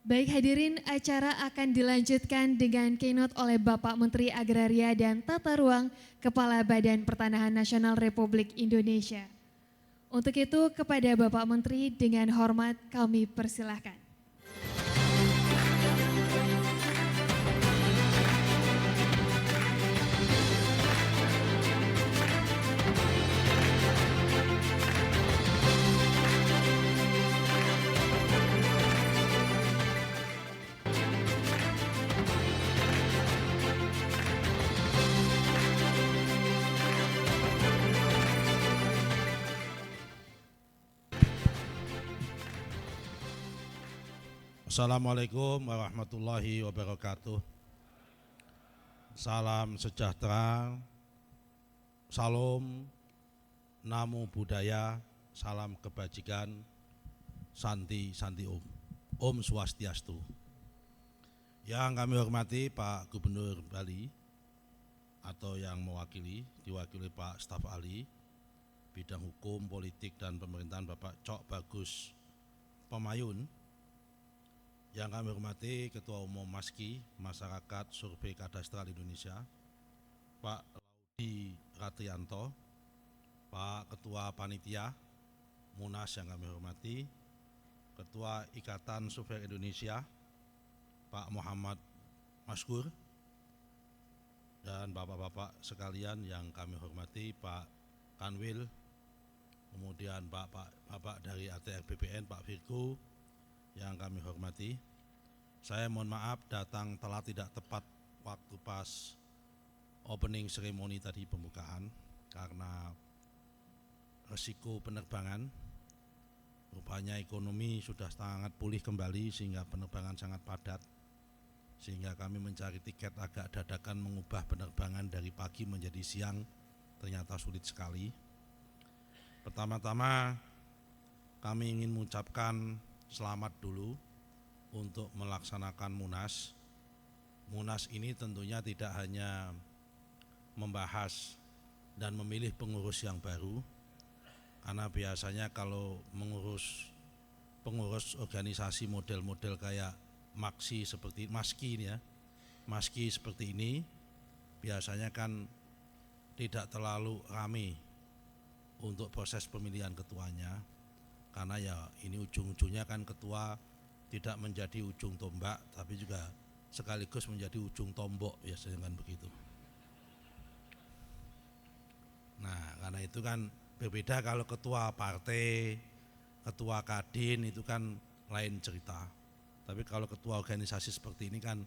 Baik hadirin, acara akan dilanjutkan dengan keynote oleh Bapak Menteri Agraria dan Tata Ruang, Kepala Badan Pertanahan Nasional Republik Indonesia. Untuk itu kepada Bapak Menteri dengan hormat kami persilahkan. Assalamualaikum warahmatullahi wabarakatuh. Salam sejahtera, salam, namo buddhaya, salam kebajikan, santi santi om. Om Swastiastu. Yang kami hormati Pak Gubernur Bali atau yang diwakili Pak Staf Ahli Bidang Hukum, Politik dan Pemerintahan Bapak Cok Bagus Pemayun. Yang kami hormati Ketua Umum MASKI, Masyarakat Survei Kadastral Indonesia, Pak Laudi Ratrianto, Pak Ketua Panitia Munas yang kami hormati, Ketua Ikatan Survei Indonesia, Pak Muhammad Maskur, dan Bapak-Bapak sekalian yang kami hormati, Pak Kanwil, kemudian Bapak dari ATR BPN, Pak Virgo, yang kami hormati. Saya mohon maaf datang telat tidak tepat waktu pas opening ceremony tadi, pembukaan, karena resiko penerbangan. Rupanya ekonomi sudah sangat pulih kembali sehingga penerbangan sangat padat, sehingga kami mencari tiket agak dadakan, mengubah penerbangan dari pagi menjadi siang, ternyata sulit sekali. Pertama-tama kami ingin mengucapkan selamat dulu untuk melaksanakan Munas. Munas ini tentunya tidak hanya membahas dan memilih pengurus yang baru, karena biasanya kalau pengurus organisasi model-model kayak MASKI seperti ini biasanya kan tidak terlalu ramai untuk proses pemilihan ketuanya. Karena ya ini ujung-ujungnya kan ketua tidak menjadi ujung tombak, tapi juga sekaligus menjadi ujung tombok, biasanya kan begitu. Nah, karena itu kan berbeda kalau ketua partai, ketua kadin itu kan lain cerita. Tapi kalau ketua organisasi seperti ini kan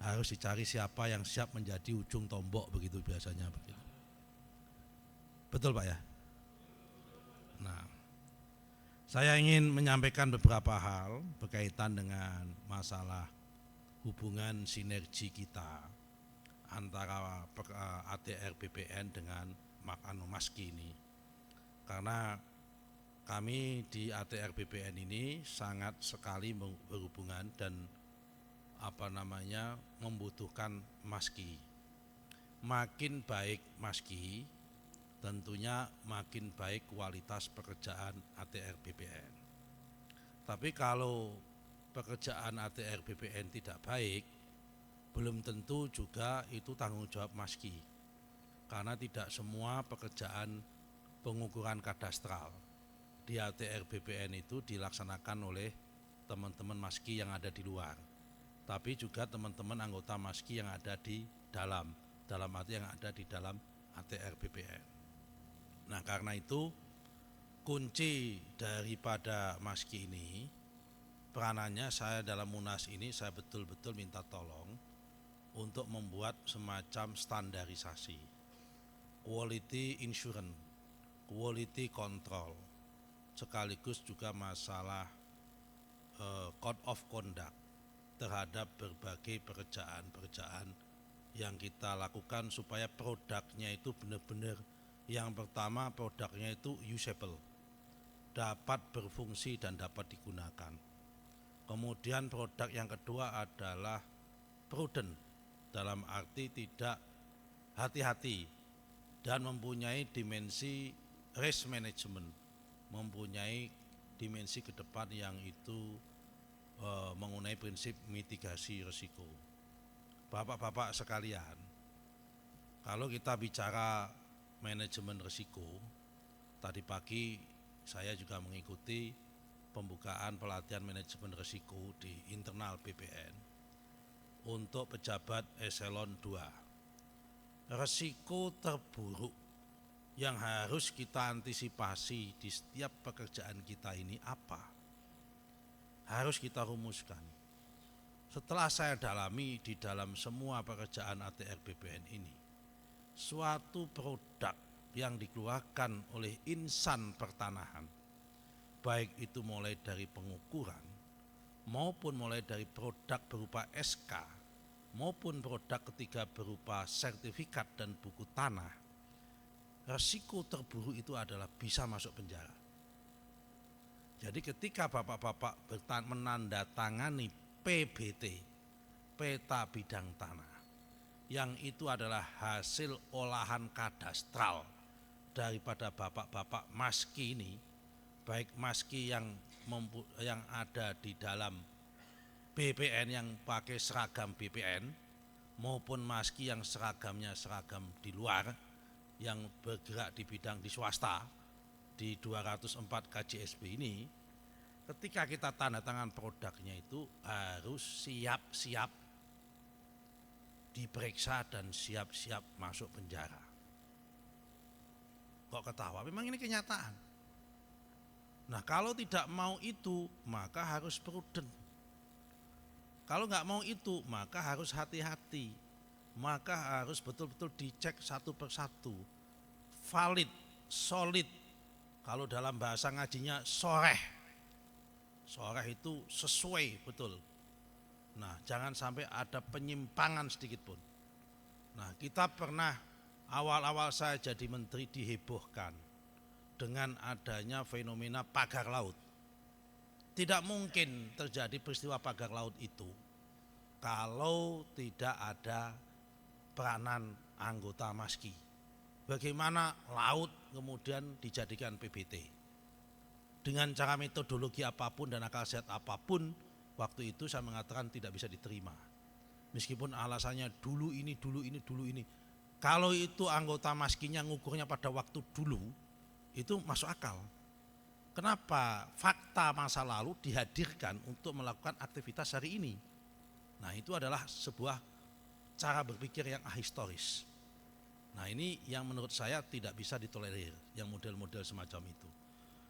harus dicari siapa yang siap menjadi ujung tombok, begitu biasanya begitu. Betul Pak ya? Nah, saya ingin menyampaikan beberapa hal berkaitan dengan masalah hubungan sinergi kita antara ATR BPN dengan MASKI ini. Karena kami di ATR BPN ini sangat sekali berhubungan dan membutuhkan MASKI. Makin baik MASKI, tentunya makin baik kualitas pekerjaan ATR BPN. Tapi kalau pekerjaan ATR BPN tidak baik, belum tentu juga itu tanggung jawab MASKI. Karena tidak semua pekerjaan pengukuran kadastral di ATR BPN itu dilaksanakan oleh teman-teman MASKI yang ada di luar, tapi juga teman-teman anggota MASKI yang ada di dalam arti yang ada di dalam ATR BPN. Nah, karena itu kunci daripada MASKI ini, peranannya saya dalam Munas ini, saya betul-betul minta tolong untuk membuat semacam standarisasi, quality insurance, quality control, sekaligus juga masalah code of conduct terhadap berbagai pekerjaan yang kita lakukan supaya produknya itu benar-benar, yang pertama produknya itu usable, dapat berfungsi dan dapat digunakan. Kemudian produk yang kedua adalah prudent, dalam arti tidak hati-hati dan mempunyai dimensi risk management, mempunyai dimensi ke depan yang itu mengenai prinsip mitigasi risiko. Bapak-bapak sekalian, kalau kita bicara manajemen risiko, tadi pagi saya juga mengikuti pembukaan pelatihan manajemen risiko di internal BPN untuk pejabat eselon 2. Risiko terburuk yang harus kita antisipasi di setiap pekerjaan kita ini apa? Harus kita rumuskan. Setelah saya dalami di dalam semua pekerjaan ATR BPN ini, suatu produk yang dikeluarkan oleh insan pertanahan, baik itu mulai dari pengukuran maupun mulai dari produk berupa SK maupun produk ketiga berupa sertifikat dan buku tanah, risiko terburuk itu adalah bisa masuk penjara. Jadi ketika bapak-bapak menandatangani PBT, peta bidang tanah, yang itu adalah hasil olahan kadastral daripada bapak-bapak maski ini, baik maski yang ada di dalam BPN yang pakai seragam BPN maupun maski yang seragamnya seragam di luar yang bergerak di bidang di swasta di 204 KJSB ini, ketika kita tanda tangan produknya itu harus siap-siap diperiksa dan siap-siap masuk penjara. Kok ketawa? Memang ini kenyataan. Nah, kalau tidak mau itu maka harus prudent. Kalau nggak mau itu maka harus hati-hati. Maka harus betul-betul dicek satu persatu. Valid, solid. Kalau dalam bahasa ngajinya soreh. Soreh itu sesuai betul. Nah, jangan sampai ada penyimpangan sedikit pun. Nah, kita pernah awal-awal saya jadi menteri dihebohkan dengan adanya fenomena pagar laut. Tidak mungkin terjadi peristiwa pagar laut itu kalau tidak ada peranan anggota maski. Bagaimana laut kemudian dijadikan PBT dengan cara metodologi apapun dan akal sehat apapun, waktu itu saya mengatakan tidak bisa diterima. Meskipun alasannya dulu ini. Kalau itu anggota maskinya ngukurnya pada waktu dulu, itu masuk akal. Kenapa fakta masa lalu dihadirkan untuk melakukan aktivitas hari ini? Nah, itu adalah sebuah cara berpikir yang ahistoris. Nah, ini yang menurut saya tidak bisa ditolerir, yang model-model semacam itu.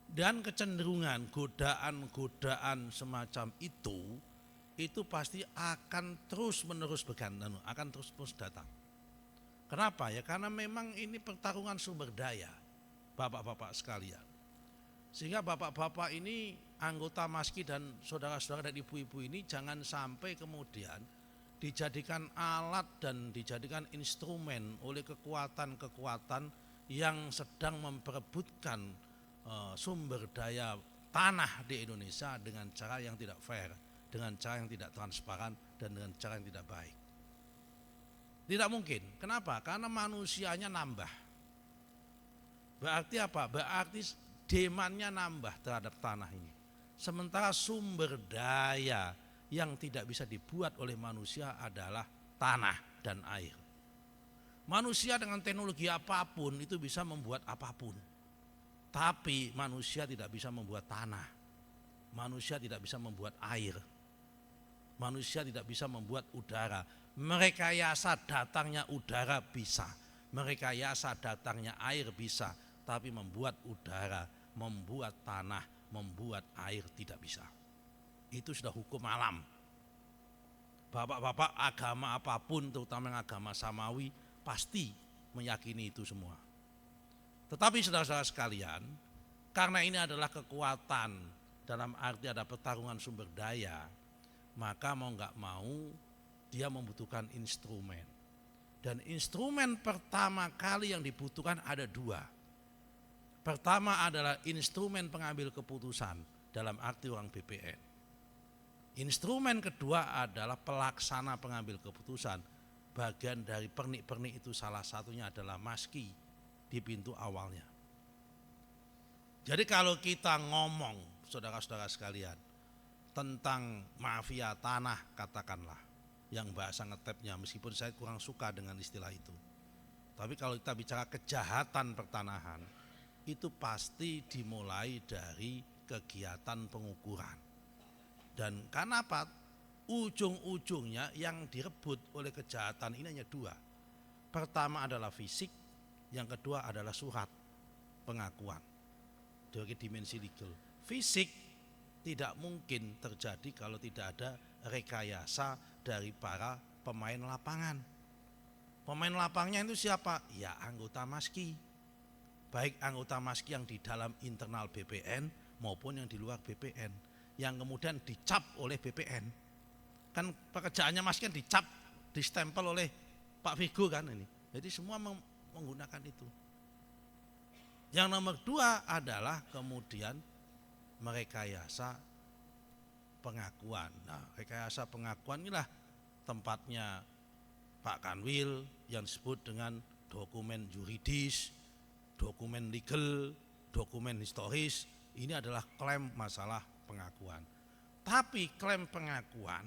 Dan kecenderungan godaan-godaan semacam itu pasti akan terus-menerus akan terus-menerus datang. Kenapa ya? Karena memang ini pertarungan sumber daya, bapak-bapak sekalian. Sehingga bapak-bapak ini, anggota maski dan saudara-saudara dan ibu-ibu ini jangan sampai kemudian dijadikan alat dan dijadikan instrumen oleh kekuatan-kekuatan yang sedang memperebutkan sumber daya tanah di Indonesia dengan cara yang tidak fair, dengan cara yang tidak transparan, dan dengan cara yang tidak baik. Tidak mungkin. Kenapa? Karena manusianya nambah. Berarti apa? Berarti demandnya nambah terhadap tanah ini. Sementara sumber daya yang tidak bisa dibuat oleh manusia adalah tanah dan air. Manusia dengan teknologi apapun itu bisa membuat apapun. Tapi manusia tidak bisa membuat tanah. Manusia tidak bisa membuat air. Manusia tidak bisa membuat udara. Merekayasa datangnya udara bisa. Merekayasa datangnya air bisa. Tapi membuat udara, membuat tanah, membuat air tidak bisa. Itu sudah hukum alam. Bapak-bapak agama apapun, terutama yang agama samawi, pasti meyakini itu semua. Tetapi saudara-saudara sekalian, karena ini adalah kekuatan, dalam arti ada pertarungan sumber daya, maka mau nggak mau dia membutuhkan instrumen. Dan instrumen pertama kali yang dibutuhkan ada dua. Pertama adalah instrumen pengambil keputusan, dalam arti orang BPN. Instrumen kedua adalah pelaksana pengambil keputusan. Bagian dari pernik-pernik itu salah satunya adalah maski di pintu awalnya. Jadi kalau kita ngomong, saudara-saudara sekalian, tentang mafia tanah katakanlah, yang bahasa ngetepnya, meskipun saya kurang suka dengan istilah itu. Tapi kalau kita bicara kejahatan pertanahan, itu pasti dimulai dari kegiatan pengukuran. Dan karena apa? Ujung-ujungnya yang direbut oleh kejahatan ini hanya dua. Pertama adalah fisik, yang kedua adalah surat pengakuan dari dimensi legal. Fisik tidak mungkin terjadi kalau tidak ada rekayasa dari para pemain lapangan. Pemain lapangnya itu siapa? Ya anggota Maski. Baik anggota Maski yang di dalam internal BPN maupun yang di luar BPN, yang kemudian dicap oleh BPN. Kan pekerjaannya Maski kan dicap, distempel oleh Pak Vigo kan ini. Jadi semua menggunakan itu. Yang nomor dua adalah kemudian merekayasa pengakuan. Nah, rekayasa pengakuan inilah tempatnya Pak Kanwil yang disebut dengan dokumen yuridis, dokumen legal, dokumen historis. Ini adalah klaim masalah pengakuan. Tapi klaim pengakuan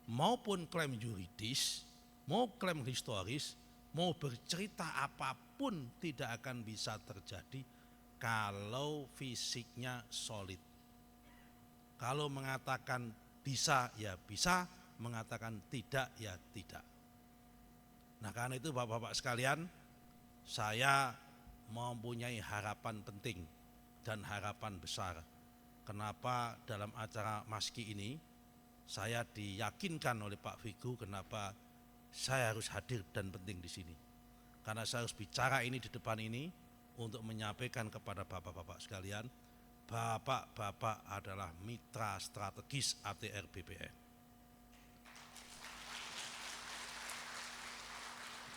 maupun klaim yuridis, mau klaim historis, mau bercerita apapun tidak akan bisa terjadi kalau fisiknya solid. Kalau mengatakan bisa ya bisa, mengatakan tidak ya tidak. Nah karena itu Bapak-bapak sekalian, saya mempunyai harapan penting dan harapan besar. Kenapa dalam acara Maski ini saya diyakinkan oleh Pak Vigo, kenapa saya harus hadir dan penting di sini. Karena saya harus bicara ini di depan ini untuk menyampaikan kepada Bapak-bapak sekalian, Bapak-bapak adalah mitra strategis ATR BPN.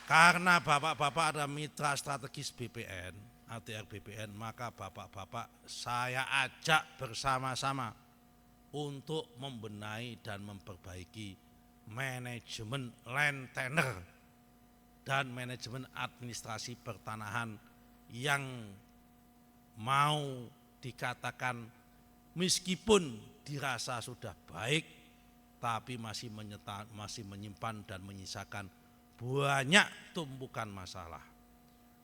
Karena Bapak-bapak adalah mitra strategis BPN, ATR BPN, maka Bapak-bapak saya ajak bersama-sama untuk membenahi dan memperbaiki manajemen land tenure dan manajemen administrasi pertanahan yang mau dikatakan meskipun dirasa sudah baik, tapi masih menyimpan dan menyisakan banyak tumpukan masalah.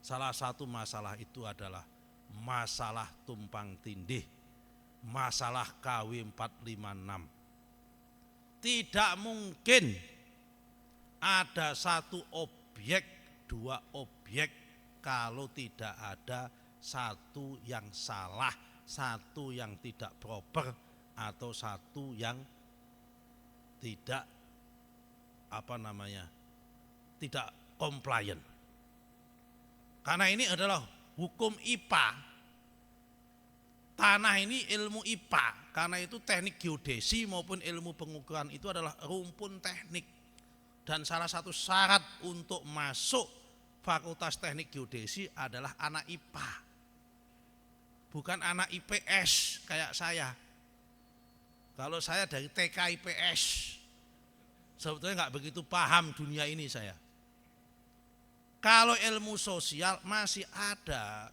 Salah satu masalah itu adalah masalah tumpang tindih, masalah KW 456. Tidak mungkin ada satu objek, dua objek kalau tidak ada satu yang salah, satu yang tidak proper, atau satu yang tidak tidak compliant. Karena ini adalah hukum IPA. Tanah ini ilmu IPA, karena itu teknik geodesi maupun ilmu pengukuran itu adalah rumpun teknik. Dan salah satu syarat untuk masuk Fakultas Teknik Geodesi adalah anak IPA. Bukan anak IPS kayak saya. Kalau saya dari TK IPS, sebetulnya nggak begitu paham dunia ini saya. Kalau ilmu sosial masih ada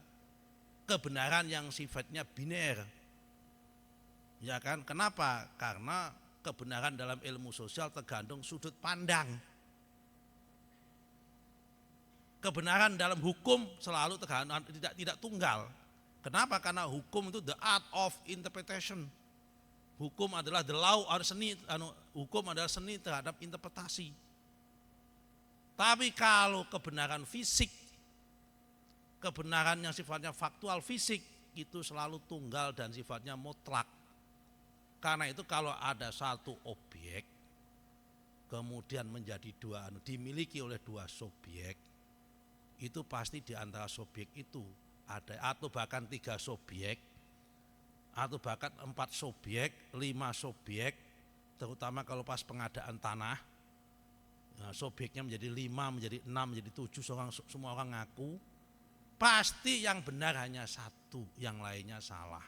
kebenaran yang sifatnya biner. Ya kan? Kenapa? Karena kebenaran dalam ilmu sosial tergantung sudut pandang. Kebenaran dalam hukum selalu tergantung tidak tunggal. Kenapa? Karena hukum itu the art of interpretation. Hukum adalah the law, hukum adalah seni terhadap interpretasi. Tapi kalau kebenaran fisik, kebenaran yang sifatnya faktual fisik itu selalu tunggal dan sifatnya mutlak. Karena itu kalau ada satu objek kemudian menjadi dua, dimiliki oleh dua subjek, itu pasti di antara subjek itu ada, atau bahkan 3 subjek, atau bahkan 4 subjek, 5 subjek, terutama kalau pas pengadaan tanah, nah, subjeknya menjadi 5, menjadi 6, menjadi 7, semua orang ngaku, pasti yang benar hanya satu, yang lainnya salah.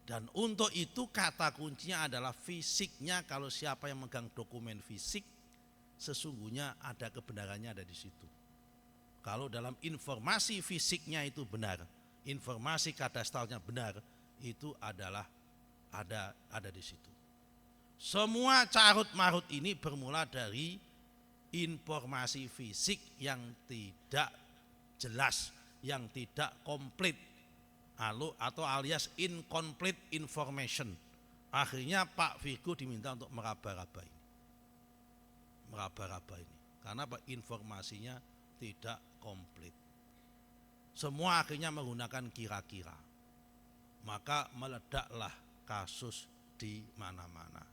Dan untuk itu kata kuncinya adalah fisiknya. Kalau siapa yang megang dokumen fisik, sesungguhnya ada kebenarannya ada di situ. Kalau dalam informasi fisiknya itu benar, informasi kadastralnya benar, itu adalah ada di situ. Semua carut marut ini bermula dari informasi fisik yang tidak jelas, yang tidak komplit, atau alias incomplete information. Akhirnya Pak Virgo diminta untuk meraba-raba ini. Karena Pak informasinya tidak komplit. Semua akhirnya menggunakan kira-kira. Maka meledaklah kasus di mana-mana.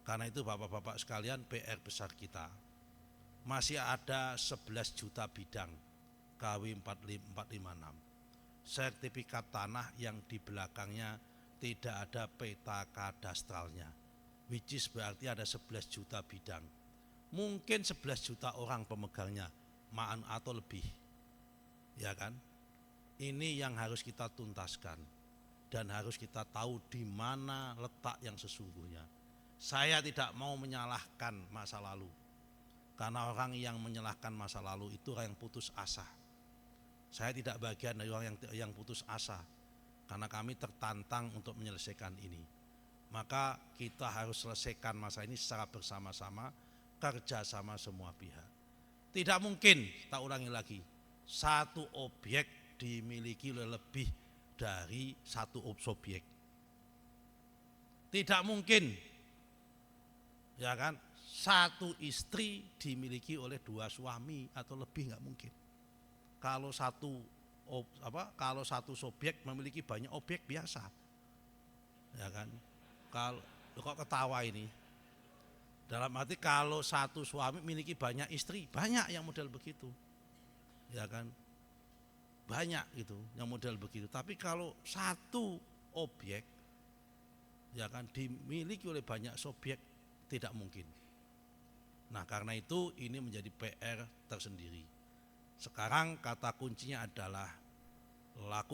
Karena itu Bapak-bapak sekalian, PR besar kita. Masih ada 11 juta bidang KW 456. Sertifikat tanah yang di belakangnya tidak ada peta kadastralnya. Which is berarti ada 11 juta bidang. Mungkin 11 juta orang pemegangnya, atau lebih. Ya kan? Ini yang harus kita tuntaskan. Dan harus kita tahu di mana letak yang sesungguhnya. Saya tidak mau menyalahkan masa lalu. Karena orang yang menyalahkan masa lalu itu orang yang putus asa. Saya tidak bagian dari orang yang putus asa. Karena kami tertantang untuk menyelesaikan ini. Maka kita harus selesaikan masa ini secara bersama-sama, kerjasama semua pihak. Tidak mungkin, tak ulangi lagi, satu objek dimiliki oleh lebih dari satu subjek. Tidak mungkin, ya kan, satu istri dimiliki oleh dua suami atau lebih, nggak mungkin. Kalau satu subjek memiliki banyak objek biasa, ya kan. Kalau kok ketawa ini, dalam arti kalau satu suami memiliki banyak istri, banyak yang model begitu, ya kan. Banyak gitu yang model begitu. Tapi kalau satu objek, ya kan, dimiliki oleh banyak subjek, tidak mungkin. Nah, karena itu ini menjadi PR tersendiri. Sekarang kata kuncinya adalah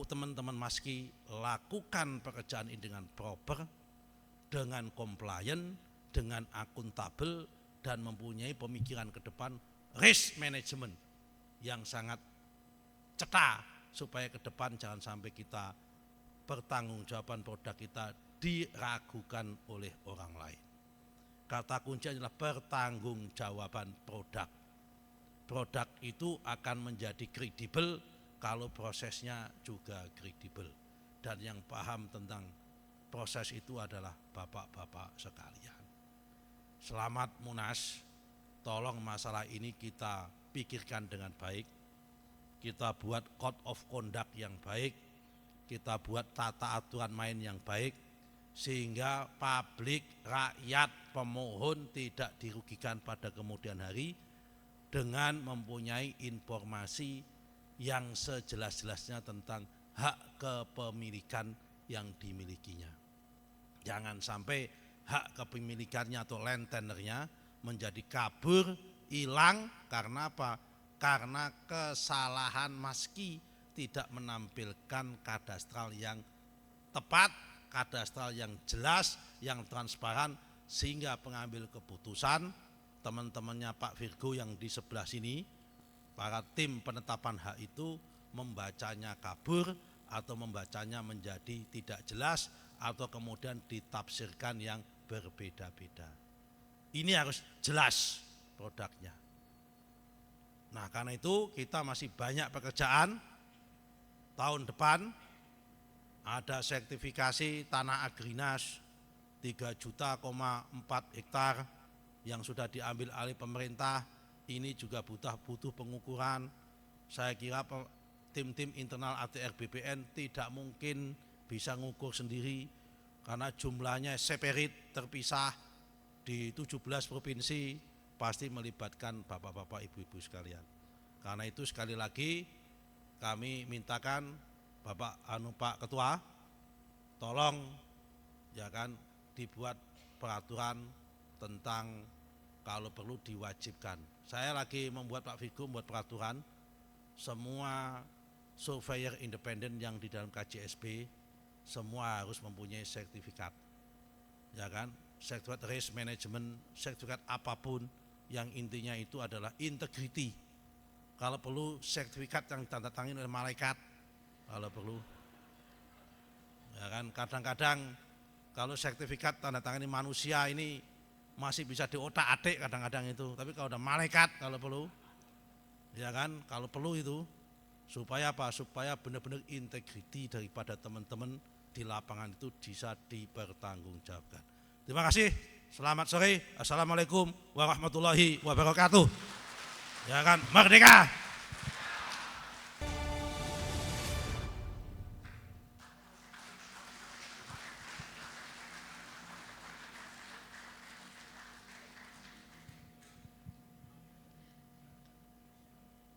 teman-teman Maski, lakukan pekerjaan ini dengan proper, dengan compliant, dengan akuntabel, dan mempunyai pemikiran ke depan risk management yang sangat cetak, supaya ke depan jangan sampai kita pertanggungjawaban produk kita diragukan oleh orang lain. Kata kunci adalah pertanggungjawaban produk. Produk itu akan menjadi kredibel kalau prosesnya juga kredibel. Dan yang paham tentang proses itu adalah bapak-bapak sekalian. Selamat Munas, tolong masalah ini kita pikirkan dengan baik. Kita buat code of conduct yang baik, kita buat tata aturan main yang baik, sehingga publik, rakyat, pemohon tidak dirugikan pada kemudian hari dengan mempunyai informasi yang sejelas-jelasnya tentang hak kepemilikan yang dimilikinya. Jangan sampai hak kepemilikannya atau land tendernya menjadi kabur, hilang, karena apa? Karena kesalahan Maski tidak menampilkan kadastral yang tepat, kadastral yang jelas, yang transparan, sehingga pengambil keputusan, teman-temannya Pak Virgo yang di sebelah sini, para tim penetapan hak itu membacanya kabur atau membacanya menjadi tidak jelas atau kemudian ditafsirkan yang berbeda-beda. Ini harus jelas produknya. Nah, karena itu kita masih banyak pekerjaan. Tahun depan ada sertifikasi tanah Agrinas 3,4 hektar yang sudah diambil alih pemerintah. Ini juga butuh pengukuran. Saya kira tim-tim internal ATR BPN tidak mungkin bisa mengukur sendiri karena jumlahnya separate, terpisah di 17 provinsi, pasti melibatkan bapak-bapak, ibu-ibu sekalian. Karena itu sekali lagi kami mintakan Pak Ketua, tolong ya kan dibuat peraturan tentang kalau perlu diwajibkan. Saya lagi membuat Pak Virgo membuat peraturan semua surveyor independen yang di dalam KJSB semua harus mempunyai sertifikat. Ya kan? Sertifikat risk management, sertifikat apapun yang intinya itu adalah integrity. Kalau perlu sertifikat yang ditandatangani oleh malaikat, kalau perlu. Ya kan, kadang-kadang Kalau sertifikat tanda tangan ini manusia ini masih bisa diotak-atik kadang-kadang itu, tapi kalau udah malaikat kalau perlu, ya kan, kalau perlu itu supaya apa? Supaya benar-benar integriti daripada teman-teman di lapangan itu bisa dipertanggungjawabkan. Terima kasih. Selamat sore. Assalamualaikum warahmatullahi wabarakatuh. Ya kan, merdeka.